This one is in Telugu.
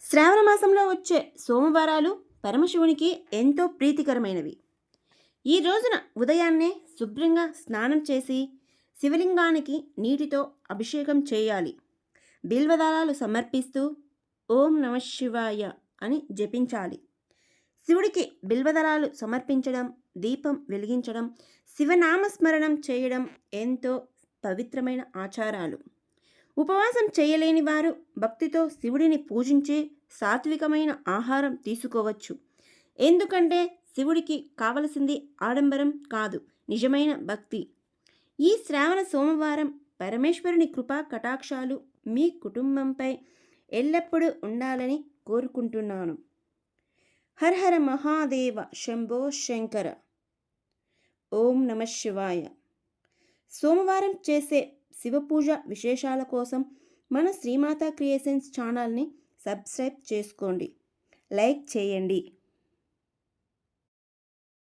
శ్రావణ మాసంలో వచ్చే సోమవారాలు పరమశివునికి ఎంతో ప్రీతికరమైనవి. ఈ రోజున ఉదయాన్నే శుభ్రంగా స్నానం చేసి శివలింగానికి నీటితో అభిషేకం చేయాలి. బిల్వదళాలు సమర్పిస్తూ ఓం నమ శివాయ అని జపించాలి. శివుడికి బిల్వదళాలు సమర్పించడం, దీపం వెలిగించడం, శివనామస్మరణం చేయడం ఎంతో పవిత్రమైన ఆచారాలు. ఉపవాసం చేయలేని వారు భక్తితో శివుడిని పూజించి సాత్వికమైన ఆహారం తీసుకోవచ్చు. ఎందుకంటే శివుడికి కావలసింది ఆడంబరం కాదు, నిజమైన భక్తి. ఈ శ్రావణ సోమవారం పరమేశ్వరుని కృపా కటాక్షాలు మీ కుటుంబంపై ఎల్లప్పుడూ ఉండాలని కోరుకుంటున్నాను. హర హర మహాదేవ శంభో శంకర. ఓం నమ శివాయ. సోమవారం చేసే శివపూజ విశేషాల కోసం మన శ్రీమాత క్రియేషన్స్ ఛానల్ని సబ్స్క్రైబ్ చేసుకోండి, లైక్ చేయండి.